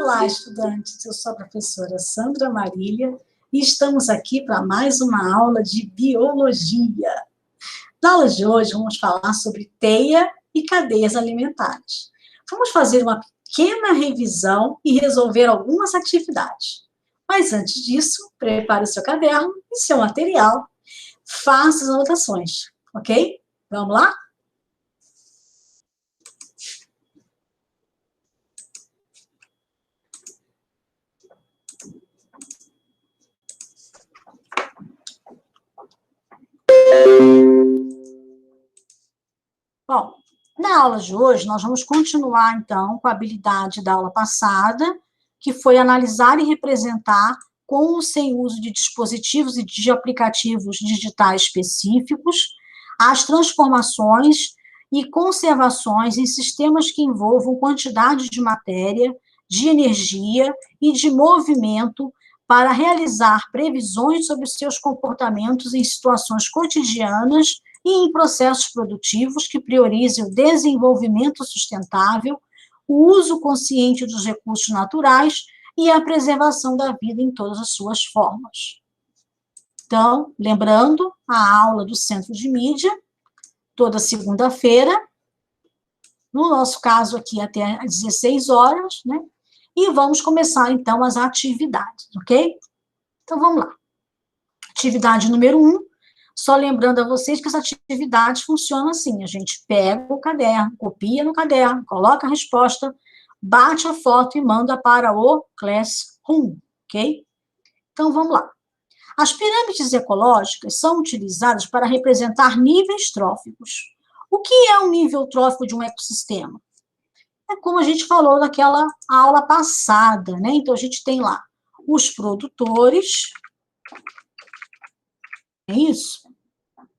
Olá, estudantes! Eu sou a professora Sandra Marília e estamos aqui para mais uma aula de biologia. Na aula de hoje, vamos falar sobre teia e cadeias alimentares. Vamos fazer uma pequena revisão e resolver algumas atividades. Mas antes disso, prepare o seu caderno e seu material. Faça as anotações, ok? Vamos lá? Bom, na aula de hoje, nós vamos continuar, então, com a habilidade da aula passada, que foi analisar e representar, com ou sem uso de dispositivos e de aplicativos digitais específicos, as transformações e conservações em sistemas que envolvam quantidade de matéria, de energia e de movimento para realizar previsões sobre seus comportamentos em situações cotidianas e em processos produtivos que priorizem o desenvolvimento sustentável, o uso consciente dos recursos naturais e a preservação da vida em todas as suas formas. Então, lembrando, a aula do Centro de Mídia, toda segunda-feira, no nosso caso aqui até às 16 horas, né? E vamos começar, então, as atividades, ok? Então, vamos lá. Atividade número 1. Só lembrando a vocês que essa atividade funciona assim, a gente pega o caderno, copia no caderno, coloca a resposta, bate a foto e manda para o Classroom, ok? Então, vamos lá. As pirâmides ecológicas são utilizadas para representar níveis tróficos. O que é um nível trófico de um ecossistema? É como a gente falou naquela aula passada, né? Então, a gente tem lá os produtores, é isso?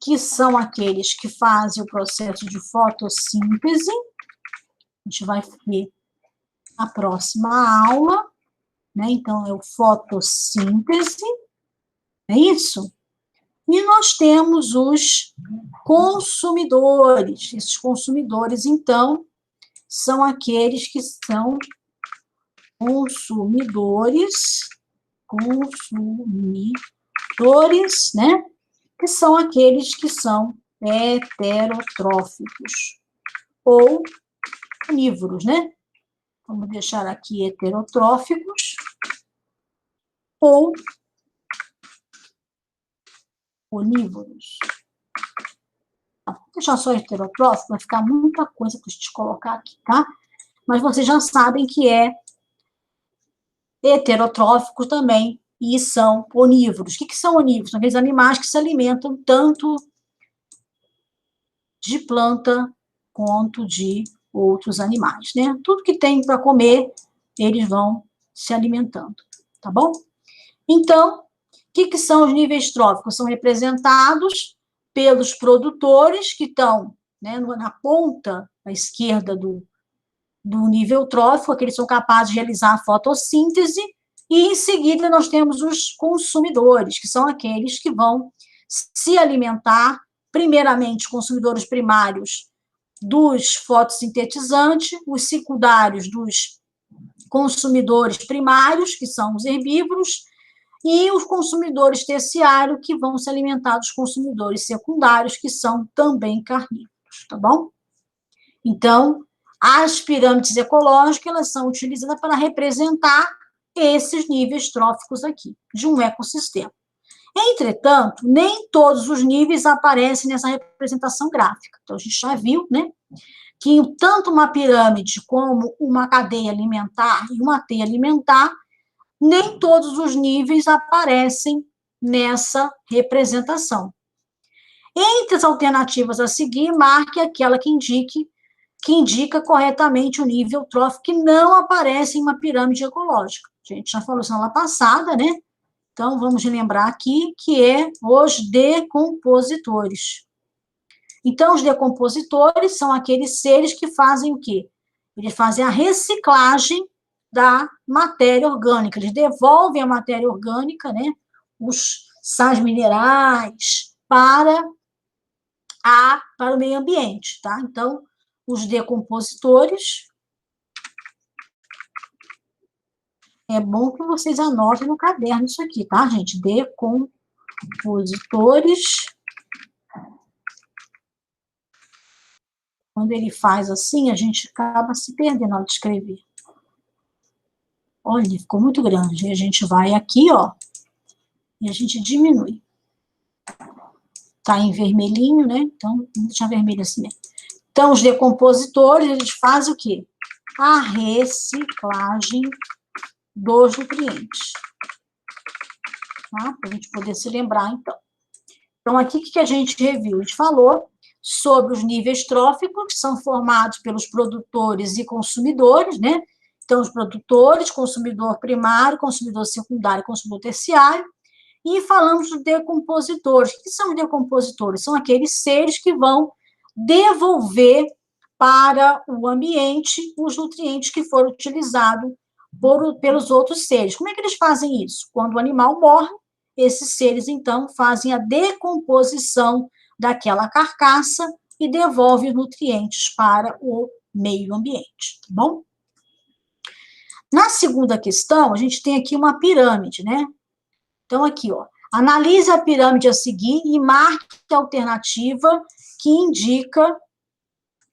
Que são aqueles que fazem o processo de fotossíntese. A gente vai ver a próxima aula, né? Então, é o fotossíntese, é isso? E nós temos os consumidores. Esses consumidores, então, são aqueles que são consumidores, né? Que são aqueles que são heterotróficos ou onívoros, né? Vamos deixar aqui heterotróficos ou onívoros. Vou deixar só heterotrófico, vai ficar muita coisa para a gente colocar aqui, tá? Mas vocês já sabem que é heterotrófico também e são onívoros. O que são onívoros? São aqueles animais que se alimentam tanto de planta quanto de outros animais, né? Tudo que tem para comer, eles vão se alimentando, tá bom? Então, o que são os níveis tróficos? São representados pelos produtores que estão, né, na ponta à esquerda do nível trófico, que eles são capazes de realizar a fotossíntese, e em seguida nós temos os consumidores, que são aqueles que vão se alimentar, primeiramente, consumidores primários dos fotossintetizantes, os secundários dos consumidores primários, que são os herbívoros, e os consumidores terciários, que vão se alimentar dos consumidores secundários, que são também carnívoros, tá bom? Então, as pirâmides ecológicas, elas são utilizadas para representar esses níveis tróficos aqui, de um ecossistema. Entretanto, nem todos os níveis aparecem nessa representação gráfica. Então, a gente já viu, né, que tanto uma pirâmide como uma cadeia alimentar e uma teia alimentar, nem todos os níveis aparecem nessa representação. Entre as alternativas a seguir, marque aquela que indica corretamente o nível trófico que não aparece em uma pirâmide ecológica. A gente já falou isso na aula passada, né? Então, vamos lembrar aqui que é os decompositores. Então, os decompositores são aqueles seres que fazem o quê? Eles fazem a reciclagem da matéria orgânica, eles devolvem a matéria orgânica, né, os sais minerais, para o meio ambiente, tá? Então, os decompositores É bom que vocês anotem no caderno isso aqui, tá, gente? Decompositores. Quando ele faz assim, a gente acaba se perdendo na hora de escrever. Olha, ficou muito grande. E a gente vai aqui, ó, e a gente diminui. Tá em vermelhinho, né? Então, vamos deixar vermelho assim mesmo. Então, os decompositores, eles fazem o quê? A reciclagem dos nutrientes. Tá? Para a gente poder se lembrar, então. Então, aqui, o que a gente reviu? A gente falou sobre os níveis tróficos, que são formados pelos produtores e consumidores, né? Então, os produtores, consumidor primário, consumidor secundário, consumidor terciário. E falamos dos decompositores. O que são os decompositores? São aqueles seres que vão devolver para o ambiente os nutrientes que foram utilizados pelos outros seres. Como é que eles fazem isso? Quando o animal morre, esses seres, então, fazem a decomposição daquela carcaça e devolvem nutrientes para o meio ambiente, tá bom? Na segunda questão, a gente tem aqui uma pirâmide, né? Então, aqui, ó, analise a pirâmide a seguir e marque a alternativa que indica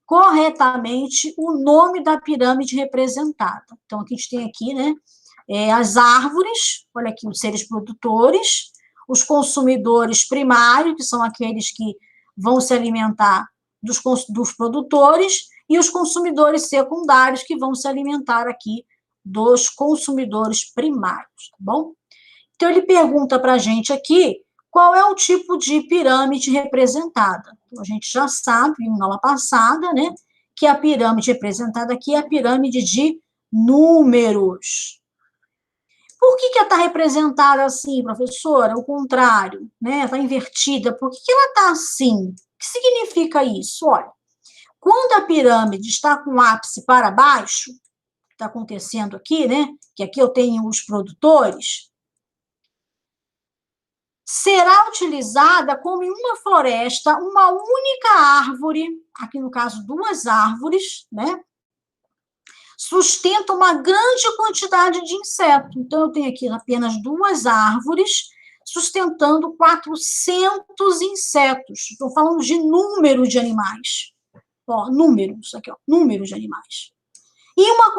corretamente o nome da pirâmide representada. Então, aqui a gente tem aqui, né, as árvores, olha aqui, os seres produtores, os consumidores primários, que são aqueles que vão se alimentar dos produtores, e os consumidores secundários, que vão se alimentar aqui dos consumidores primários, tá bom? Então, ele pergunta para a gente aqui qual é o tipo de pirâmide representada. Então, a gente já sabe, na aula passada, né, que a pirâmide representada aqui é a pirâmide de números. Por que ela está representada assim, professora? O contrário, né? Está invertida. Por que ela está assim? O que significa isso? Olha, quando a pirâmide está com o ápice para baixo, está acontecendo aqui, né? Que aqui eu tenho os produtores, será utilizada como em uma floresta, uma única árvore, aqui no caso duas árvores, né? Sustenta uma grande quantidade de insetos. Então, eu tenho aqui apenas duas árvores sustentando 400 insetos. Estou falando de número de animais. Ó, números, aqui, ó, número de animais. E uma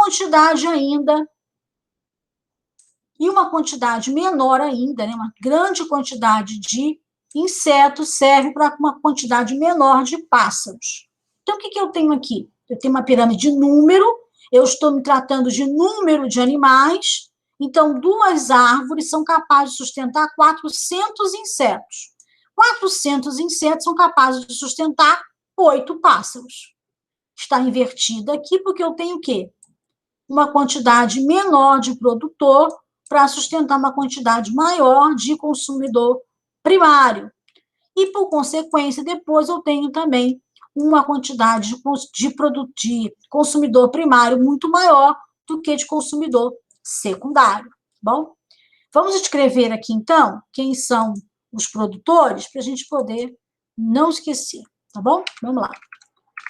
quantidade menor ainda, né, uma grande quantidade de insetos serve para uma quantidade menor de pássaros. Então, o que eu tenho aqui? Eu tenho uma pirâmide de número, eu estou me tratando de número de animais, então, duas árvores são capazes de sustentar 400 insetos. 400 insetos são capazes de sustentar 8 pássaros. Está invertida aqui porque eu tenho o quê? Uma quantidade menor de produtor para sustentar uma quantidade maior de consumidor primário. E, por consequência, depois eu tenho também uma quantidade de consumidor primário muito maior do que de consumidor secundário. Bom, vamos escrever aqui, então, quem são os produtores, para a gente poder não esquecer, tá bom? Vamos lá.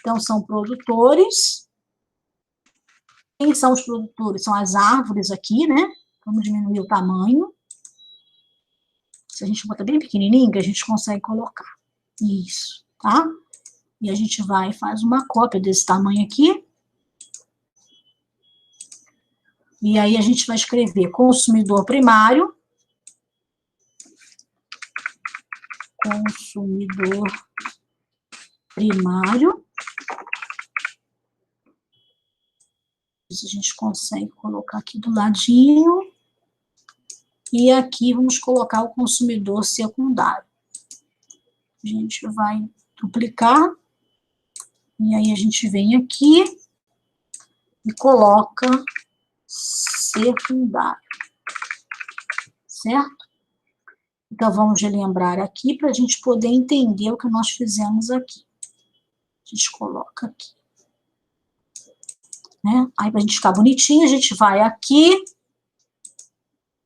Então, são produtores. Quem são os produtores? São as árvores aqui, né? Vamos diminuir o tamanho. Se a gente botar bem pequenininho, que a gente consegue colocar. Isso, tá? E a gente vai e faz uma cópia desse tamanho aqui. E aí a gente vai escrever consumidor primário. Consumidor primário. A gente consegue colocar aqui do ladinho. E aqui vamos colocar o consumidor secundário. A gente vai duplicar. E aí a gente vem aqui e coloca secundário. Certo? Então, vamos relembrar aqui para a gente poder entender o que nós fizemos aqui. A gente coloca aqui. Né? Aí, para a gente ficar bonitinho, a gente vai aqui.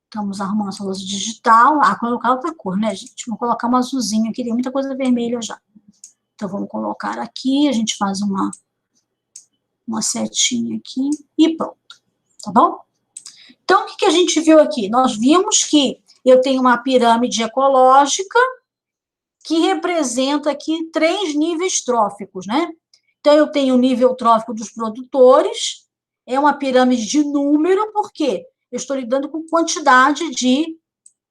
Estamos arrumando essa lousa digital. Ah, colocar outra cor, né, gente? Vamos colocar uma azulzinha aqui, tem muita coisa vermelha já. Então, vamos colocar aqui, a gente faz uma setinha aqui e pronto. Tá bom? Então, o que a gente viu aqui? Nós vimos que eu tenho uma pirâmide ecológica que representa aqui 3 níveis tróficos, né? Então, eu tenho o nível trófico dos produtores, é uma pirâmide de número, porque eu estou lidando com quantidade de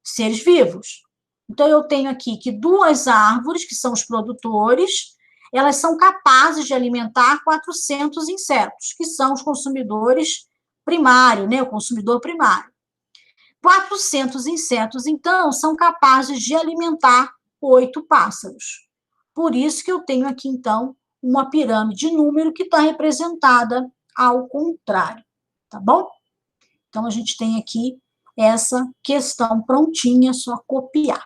seres vivos. Então, eu tenho aqui que 2 árvores, que são os produtores, elas são capazes de alimentar 400 insetos, que são os consumidores primários, né? O consumidor primário. 400 insetos, então, são capazes de alimentar 8 pássaros. Por isso que eu tenho aqui, então, uma pirâmide de número que está representada ao contrário, tá bom? Então, a gente tem aqui essa questão prontinha, só copiar.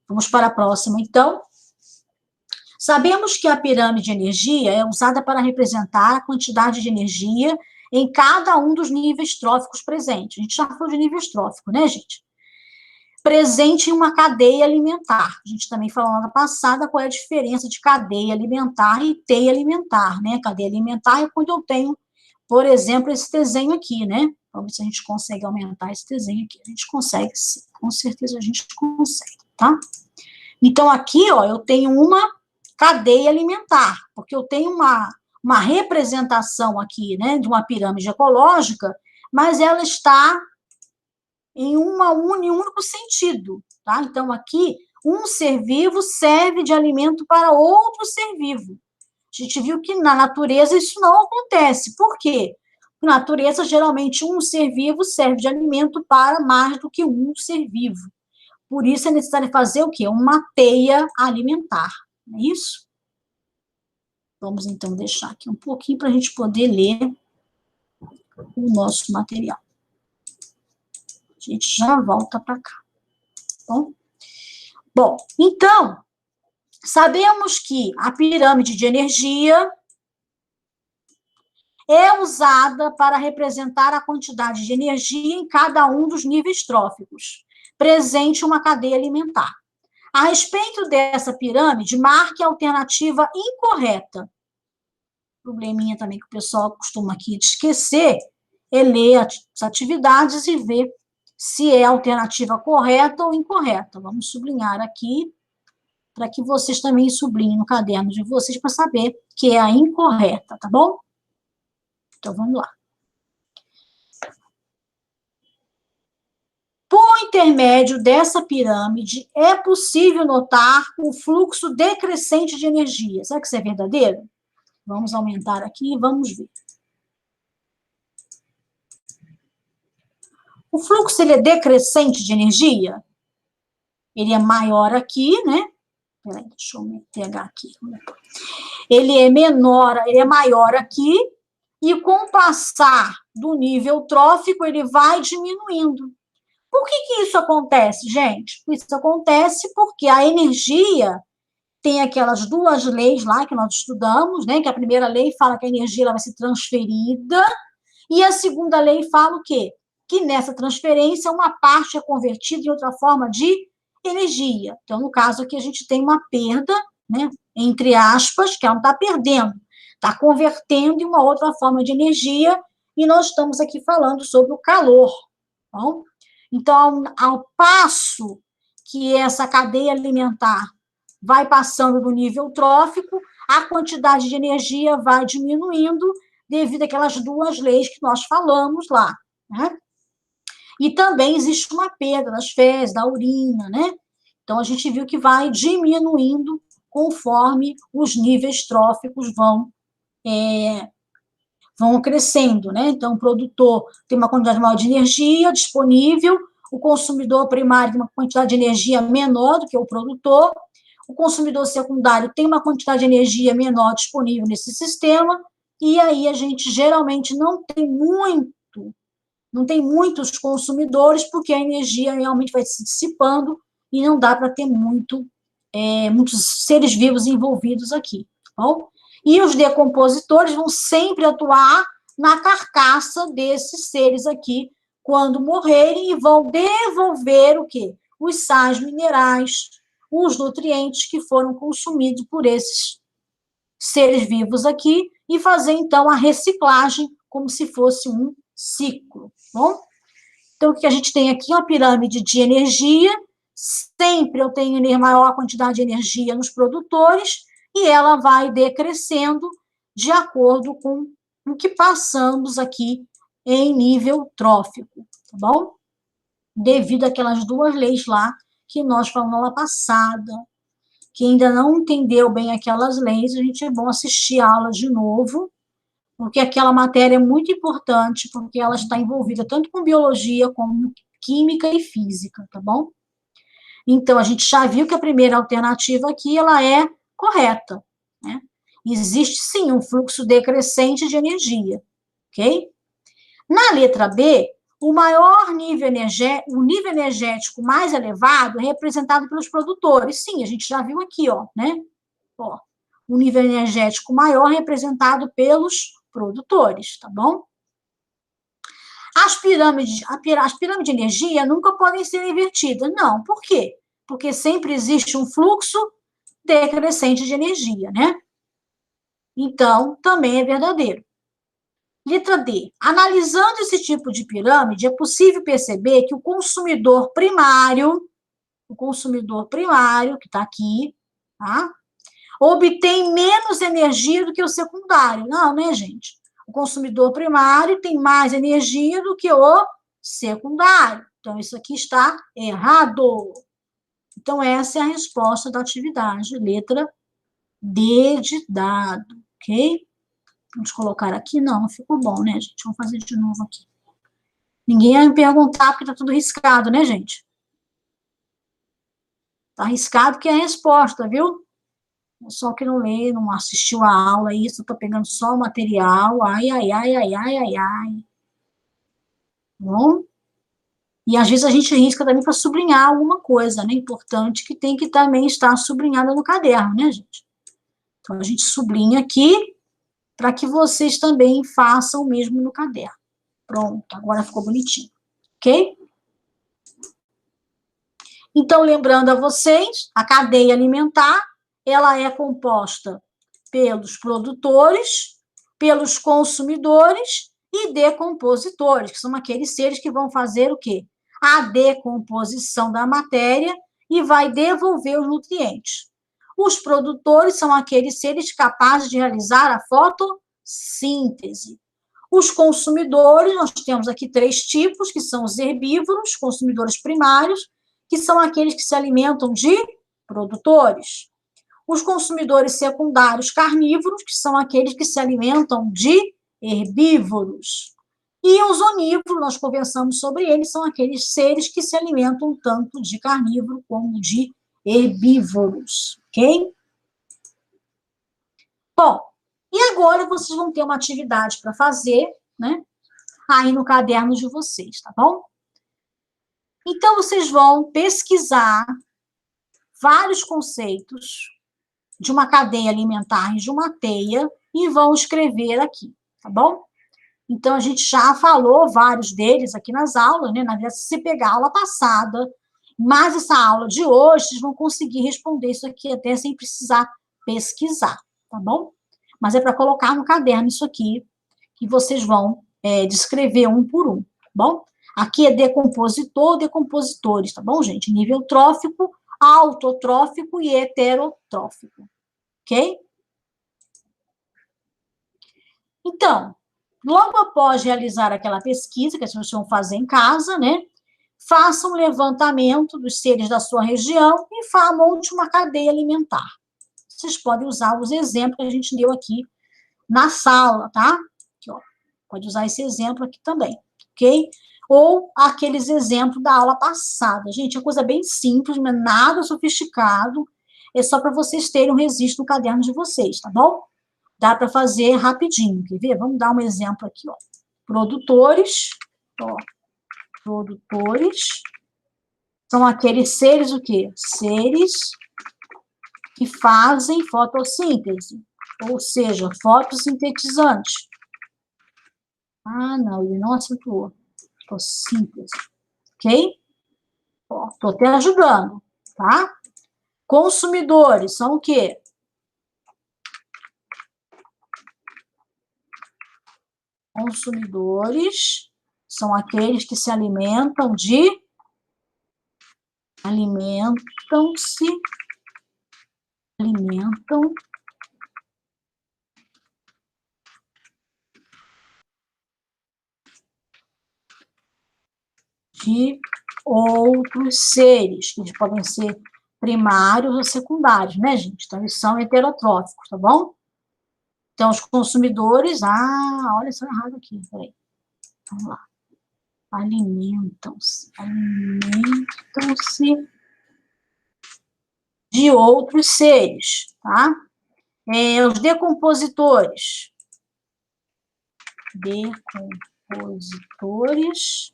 Vamos para a próxima, então. Sabemos que a pirâmide de energia é usada para representar a quantidade de energia em cada um dos níveis tróficos presentes. A gente já falou de níveis tróficos, né, gente? Presente em uma cadeia alimentar. A gente também falou na passada qual é a diferença de cadeia alimentar e teia alimentar, né? Cadeia alimentar é quando eu tenho, por exemplo, esse desenho aqui, né? Vamos ver se a gente consegue aumentar esse desenho aqui. A gente consegue, sim. Com certeza a gente consegue, tá? Então, aqui, ó, eu tenho uma cadeia alimentar, porque eu tenho uma representação aqui, né, de uma pirâmide ecológica, mas ela está em um único sentido, tá? Então, aqui, um ser vivo serve de alimento para outro ser vivo. A gente viu que na natureza isso não acontece. Por quê? Na natureza, geralmente, um ser vivo serve de alimento para mais do que um ser vivo. Por isso é necessário fazer o quê? Uma teia alimentar, não é isso? Vamos, então, deixar aqui um pouquinho para a gente poder ler o nosso material. A gente já volta para cá, tá bom? Bom, então, sabemos que a pirâmide de energia é usada para representar a quantidade de energia em cada um dos níveis tróficos, presente em uma cadeia alimentar. A respeito dessa pirâmide, marque a alternativa incorreta. Probleminha também que o pessoal costuma aqui de esquecer é ler as atividades e ver se é a alternativa correta ou incorreta. Vamos sublinhar aqui, para que vocês também sublinhem no caderno de vocês, para saber que é a incorreta, tá bom? Então, vamos lá. Por intermédio dessa pirâmide, é possível notar o fluxo decrescente de energia. Será que isso é verdadeiro? Vamos aumentar aqui e vamos ver. O fluxo, ele é decrescente de energia? Ele é maior aqui, né? Peraí, deixa eu pegar aqui. Ele é menor, ele é maior aqui, e com o passar do nível trófico, ele vai diminuindo. Por que isso acontece, gente? Isso acontece porque a energia tem aquelas 2 leis lá que nós estudamos, né? Que a primeira lei fala que a energia ela vai ser transferida, e a segunda lei fala o quê? Que nessa transferência uma parte é convertida em outra forma de energia. Então, no caso aqui, a gente tem uma perda, né? Entre aspas, que ela não está perdendo, está convertendo em uma outra forma de energia, e nós estamos aqui falando sobre o calor. Bom? Então, ao passo que essa cadeia alimentar vai passando do nível trófico, a quantidade de energia vai diminuindo devido àquelas 2 leis que nós falamos lá, né? E também existe uma perda das fezes, da urina, né? Então, a gente viu que vai diminuindo conforme os níveis tróficos vão crescendo, né? Então, o produtor tem uma quantidade maior de energia disponível, o consumidor primário tem uma quantidade de energia menor do que o produtor, o consumidor secundário tem uma quantidade de energia menor disponível nesse sistema, e aí a gente geralmente não tem muitos consumidores, porque a energia realmente vai se dissipando e não dá para ter muitos seres vivos envolvidos aqui, tá bom? E os decompositores vão sempre atuar na carcaça desses seres aqui, quando morrerem, e vão devolver o quê? Os sais minerais, os nutrientes que foram consumidos por esses seres vivos aqui, e fazer, então, a reciclagem como se fosse um ciclo, bom? Então, o que a gente tem aqui é uma pirâmide de energia, sempre eu tenho maior quantidade de energia nos produtores, e ela vai decrescendo de acordo com o que passamos aqui em nível trófico, tá bom? Devido àquelas duas leis lá que nós falamos na aula passada. Quem ainda não entendeu bem aquelas leis, a gente é bom assistir a aula de novo, porque aquela matéria é muito importante, porque ela está envolvida tanto com biologia como química e física, tá bom? Então, a gente já viu que a primeira alternativa aqui, ela é correta, né? Existe, sim, um fluxo decrescente de energia, ok? Na letra B, o nível energético mais elevado é representado pelos produtores. Sim, a gente já viu aqui, ó, né? Ó, o nível energético maior representado pelos produtores, tá bom? As pirâmides de energia nunca podem ser invertidas. Não, por quê? Porque sempre existe um fluxo decrescente de energia, né? Então, também é verdadeiro. Letra D. Analisando esse tipo de pirâmide, é possível perceber que o consumidor primário, que está aqui, tá? Obtém menos energia do que o secundário. Não, né, gente? O consumidor primário tem mais energia do que o secundário. Então, isso aqui está errado. Então, essa é a resposta da atividade, letra D de dado, ok? Vamos colocar aqui? Não ficou bom, né, gente? Vamos fazer de novo aqui. Ninguém vai me perguntar, porque está tudo riscado, né, gente? Está riscado que é a resposta, viu? Só que não lê, não assistiu a aula, isso, estou pegando só o material, ai, ai, ai, ai, ai, ai, ai. Bom? E às vezes a gente risca também para sublinhar alguma coisa, né? Importante que tem que também estar sublinhada no caderno, né, gente? Então a gente sublinha aqui para que vocês também façam o mesmo no caderno. Pronto, agora ficou bonitinho, ok? Então, lembrando a vocês, a cadeia alimentar, ela é composta pelos produtores, pelos consumidores e decompositores, que são aqueles seres que vão fazer o quê? A decomposição da matéria e vai devolver os nutrientes. Os produtores são aqueles seres capazes de realizar a fotossíntese. Os consumidores, nós temos aqui 3 tipos, que são os herbívoros, consumidores primários, que são aqueles que se alimentam de produtores. Os consumidores secundários carnívoros, que são aqueles que se alimentam de herbívoros. E os onívoros, nós conversamos sobre eles, são aqueles seres que se alimentam tanto de carnívoro como de herbívoros, ok? Bom, e agora vocês vão ter uma atividade para fazer, né? Aí no caderno de vocês, tá bom? Então, vocês vão pesquisar vários conceitos de uma cadeia alimentar e de uma teia e vão escrever aqui, tá bom? Então, a gente já falou vários deles aqui nas aulas, né? Na verdade, se você pegar a aula passada, mais essa aula de hoje, vocês vão conseguir responder isso aqui até sem precisar pesquisar, tá bom? Mas é para colocar no caderno isso aqui, que vocês vão descrever um por um, tá bom? Aqui é decompositor, decompositores, tá bom, gente? Nível trófico, autotrófico e heterotrófico, ok? Então, logo após realizar aquela pesquisa que vocês vão fazer em casa, né? Façam um levantamento dos seres da sua região e monte uma cadeia alimentar. Vocês podem usar os exemplos que a gente deu aqui na sala, tá? Aqui, ó. Pode usar esse exemplo aqui também, ok? Ou aqueles exemplos da aula passada. Gente, é coisa bem simples, não é nada sofisticado. É só para vocês terem um registro no caderno de vocês, tá bom? Dá para fazer rapidinho, quer ver? Vamos dar um exemplo aqui, ó. Produtores, ó. Produtores são aqueles seres o quê? Seres que fazem fotossíntese, ou seja, fotossintetizante. Ah, não, ele não acentuou. Fotossíntese, ok? Estou até ajudando, tá? Consumidores são o quê? Consumidores são aqueles que se alimentam de... alimentam-se... alimentam... de outros seres, que eles podem ser primários ou secundários, né, gente? Então, eles são heterotróficos, tá bom? Então, os consumidores... Ah, olha só errado aqui, peraí. Vamos lá. Alimentam-se de outros seres, tá? Os decompositores. Decompositores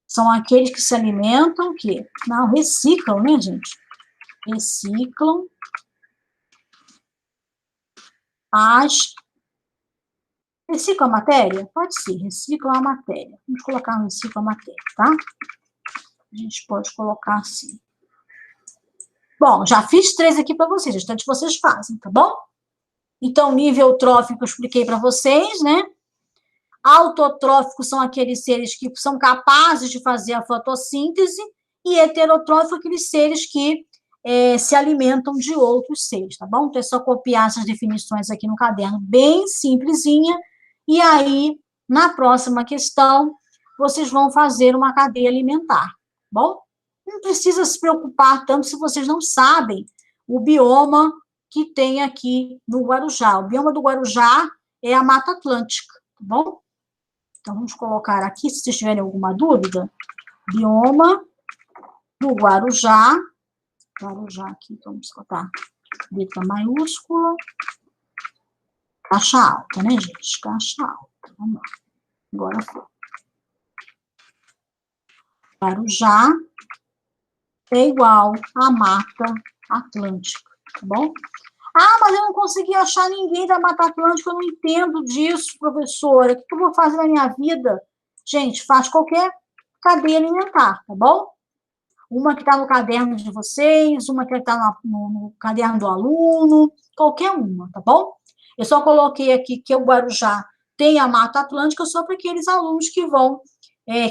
são aqueles que se alimentam, o quê? Não, reciclam, né, gente? Reciclam reciclam a matéria? Pode ser, reciclam a matéria. Vamos colocar no reciclam a matéria, tá? A gente pode colocar assim. Bom, já fiz 3 aqui para vocês, o restante vocês fazem, tá bom? Então, nível trófico eu expliquei para vocês, né? Autotróficos são aqueles seres que são capazes de fazer a fotossíntese, e heterotróficos aqueles seres que se alimentam de outros seres, tá bom? Então, é só copiar essas definições aqui no caderno, bem simplesinha, e aí, na próxima questão, vocês vão fazer uma cadeia alimentar, tá bom? Não precisa se preocupar tanto se vocês não sabem o bioma que tem aqui no Guarujá. O bioma do Guarujá é a Mata Atlântica, tá bom? Então, vamos colocar aqui, se vocês tiverem alguma dúvida, bioma do Guarujá. Guarujá aqui, então vamos botar letra maiúscula. Caixa alta, né, gente? Caixa alta. Vamos lá. Agora foi. Guarujá é igual à Mata Atlântica, tá bom? Ah, mas eu não consegui achar ninguém da Mata Atlântica, eu não entendo disso, professora. O que eu vou fazer na minha vida? Gente, faz qualquer cadeia alimentar, tá bom? Uma que está no caderno de vocês, uma que está no caderno do aluno, qualquer uma, tá bom? Eu só coloquei aqui que o Guarujá tem a Mata Atlântica só para aqueles alunos que vão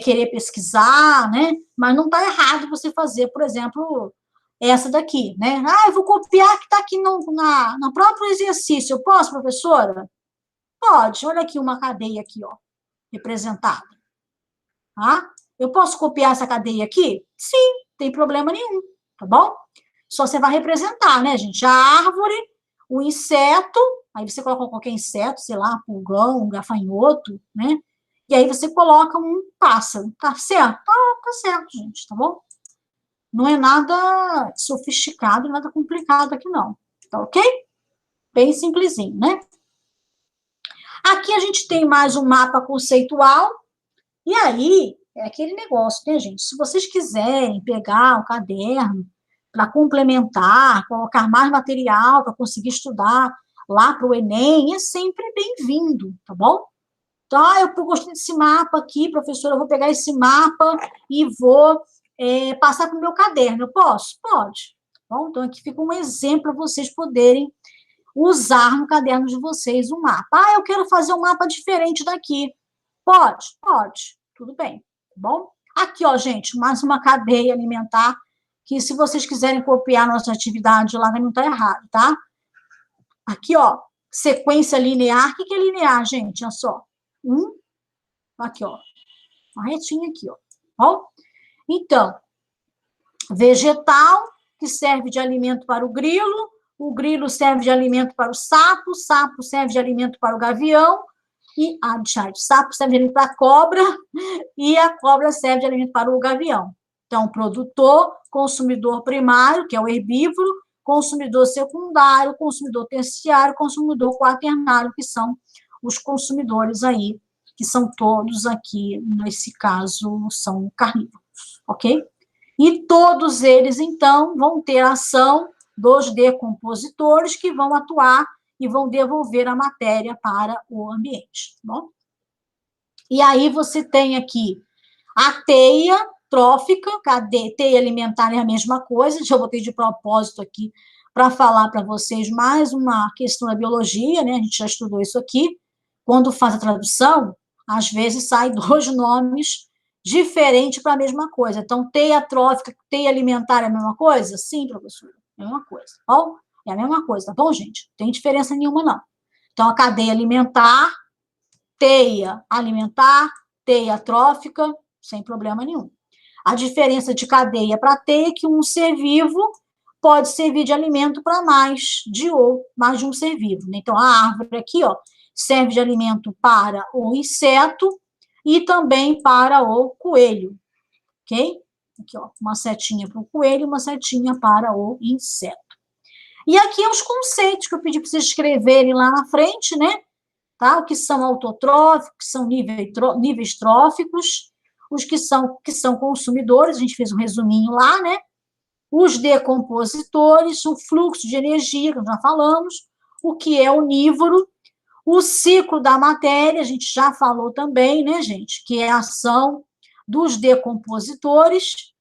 querer pesquisar, né? Mas não está errado você fazer, por exemplo, essa daqui, né? Ah, eu vou copiar que está aqui no próprio exercício. Eu posso, professora? Pode. Olha aqui uma cadeia aqui, ó, representada. Tá? Eu posso copiar essa cadeia aqui? Sim, não tem problema nenhum, tá bom? Só você vai representar, né, gente? A árvore, o inseto, aí você coloca qualquer inseto, sei lá, pulgão, um gafanhoto, né? E aí você coloca um pássaro, tá certo? Tá certo, gente, tá bom? Não é nada sofisticado, nada complicado aqui, não. Tá ok? Bem simplesinho, né? Aqui a gente tem mais um mapa conceitual. E aí, é aquele negócio, né, gente? Se vocês quiserem pegar o caderno para complementar, colocar mais material para conseguir estudar lá para o Enem, é sempre bem-vindo, tá bom? Então, eu gostei desse mapa aqui, professora, eu vou pegar esse mapa e vou passar para o meu caderno. Eu posso? Pode. Bom, então, aqui fica um exemplo para vocês poderem usar no caderno de vocês um mapa. Ah, eu quero fazer um mapa diferente daqui. Pode? Pode. Tudo bem, tá bom? Aqui, ó, gente, mais uma cadeia alimentar, que se vocês quiserem copiar nossa atividade lá, não tá errado, tá? Aqui, ó, sequência linear. O que é linear, gente? Olha só. Aqui, ó. Uma retinha aqui, ó. Bom? Então, vegetal, que serve de alimento para o grilo serve de alimento para o sapo serve de alimento para o gavião, e sapo serve de alimento para a cobra, e a cobra serve de alimento para o gavião. Então, produtor, consumidor primário, que é o herbívoro, consumidor secundário, consumidor terciário, consumidor quaternário, que são os consumidores aí, que são todos aqui, nesse caso, são carnívoros, ok? E todos eles, então, vão ter a ação dos decompositores que vão atuar e vão devolver a matéria para o ambiente, tá bom? E aí você tem aqui a teia trófica, a teia alimentar é a mesma coisa, já botei de propósito aqui para falar para vocês mais uma questão da biologia, né? A gente já estudou isso aqui. Quando faz a tradução, Às vezes saem dois nomes diferentes para a mesma coisa. Então, teia trófica, teia alimentar é a mesma coisa? Sim, professora, é a mesma coisa. Bom, é a mesma coisa, tá bom, gente? Não tem diferença nenhuma, não. Então, a cadeia alimentar, teia trófica, sem problema nenhum. A diferença de cadeia para teia é que um ser vivo pode servir de alimento para mais de um ser vivo. Né? Então, a árvore aqui, ó, serve de alimento para o inseto e também para o coelho, ok? Aqui, ó, uma setinha para o coelho e uma setinha para o inseto. E aqui os conceitos que eu pedi para vocês escreverem lá na frente, né? Tá? O que são autotróficos, que são níveis tróficos, os que são consumidores, a gente fez um resuminho lá, né? Os decompositores, o fluxo de energia, que nós já falamos, o que é onívoro, o ciclo da matéria, a gente já falou também, né, gente, que é a ação dos decompositores,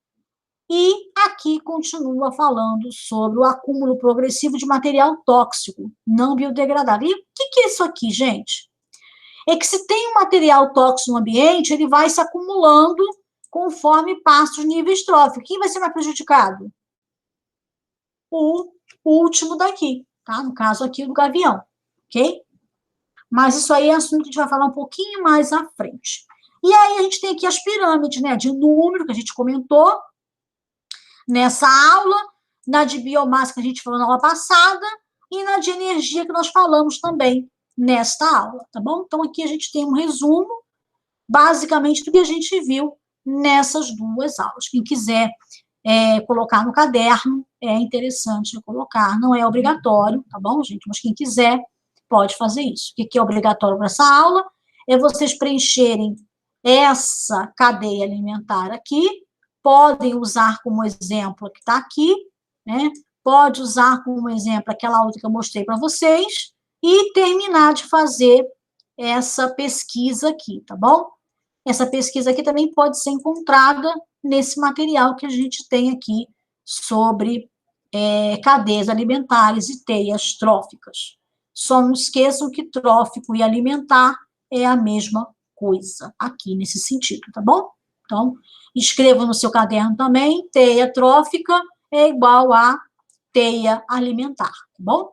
e aqui continua falando sobre o acúmulo progressivo de material tóxico, não biodegradável. E o que é isso aqui, gente? É que se tem um material tóxico no ambiente, ele vai se acumulando conforme passa os níveis tróficos. Quem vai ser mais prejudicado? O último daqui, tá? No caso aqui do gavião, ok? Mas isso aí é assunto que a gente vai falar um pouquinho mais à frente. E aí a gente tem aqui as pirâmides, né? De número, que a gente comentou nessa aula, na de biomassa que a gente falou na aula passada, e na de energia que nós falamos também nesta aula, tá bom? Então aqui a gente tem um resumo, basicamente, do que a gente viu nessas duas aulas. Quem quiser colocar no caderno, é interessante colocar, não é obrigatório, tá bom, gente? Mas quem quiser pode fazer isso. O que é obrigatório para essa aula? É vocês preencherem essa cadeia alimentar aqui, podem usar como exemplo que está aqui, né? Pode usar como exemplo aquela outra que eu mostrei para vocês e terminar de fazer essa pesquisa aqui, tá bom? Essa pesquisa aqui também pode ser encontrada nesse material que a gente tem aqui sobre cadeias alimentares e teias tróficas. Só não esqueçam que trófico e alimentar é a mesma coisa aqui nesse sentido, tá bom? Então, escreva no seu caderno também, teia trófica é igual a teia alimentar, tá bom?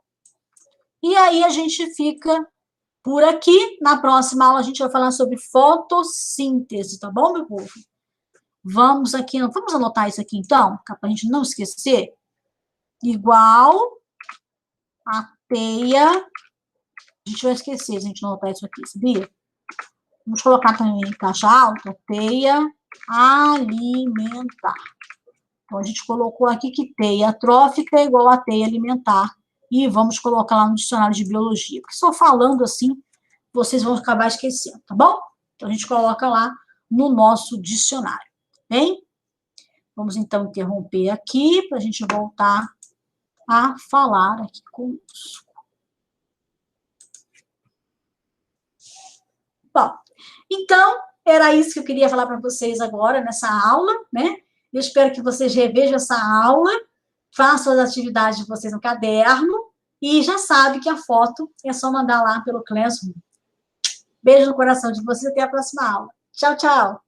E aí a gente fica por aqui. Na próxima aula a gente vai falar sobre fotossíntese, tá bom, meu povo? Vamos anotar isso aqui então, para a gente não esquecer. Igual a teia. A gente vai esquecer se a gente não anotar isso aqui, sabia? Vamos colocar também em caixa alta, teia alimentar. Então, a gente colocou aqui que teia trófica é igual a teia alimentar. E vamos colocar lá no dicionário de biologia. Porque só falando assim, vocês vão acabar esquecendo, tá bom? Então, a gente coloca lá no nosso dicionário, bem? Vamos, então, interromper aqui para a gente voltar a falar aqui conosco. Bom, então, era isso que eu queria falar para vocês agora, nessa aula, né? Eu espero que vocês revejam essa aula, façam as atividades de vocês no caderno, e já sabe que a foto é só mandar lá pelo Classroom. Beijo no coração de vocês, até a próxima aula. Tchau, tchau!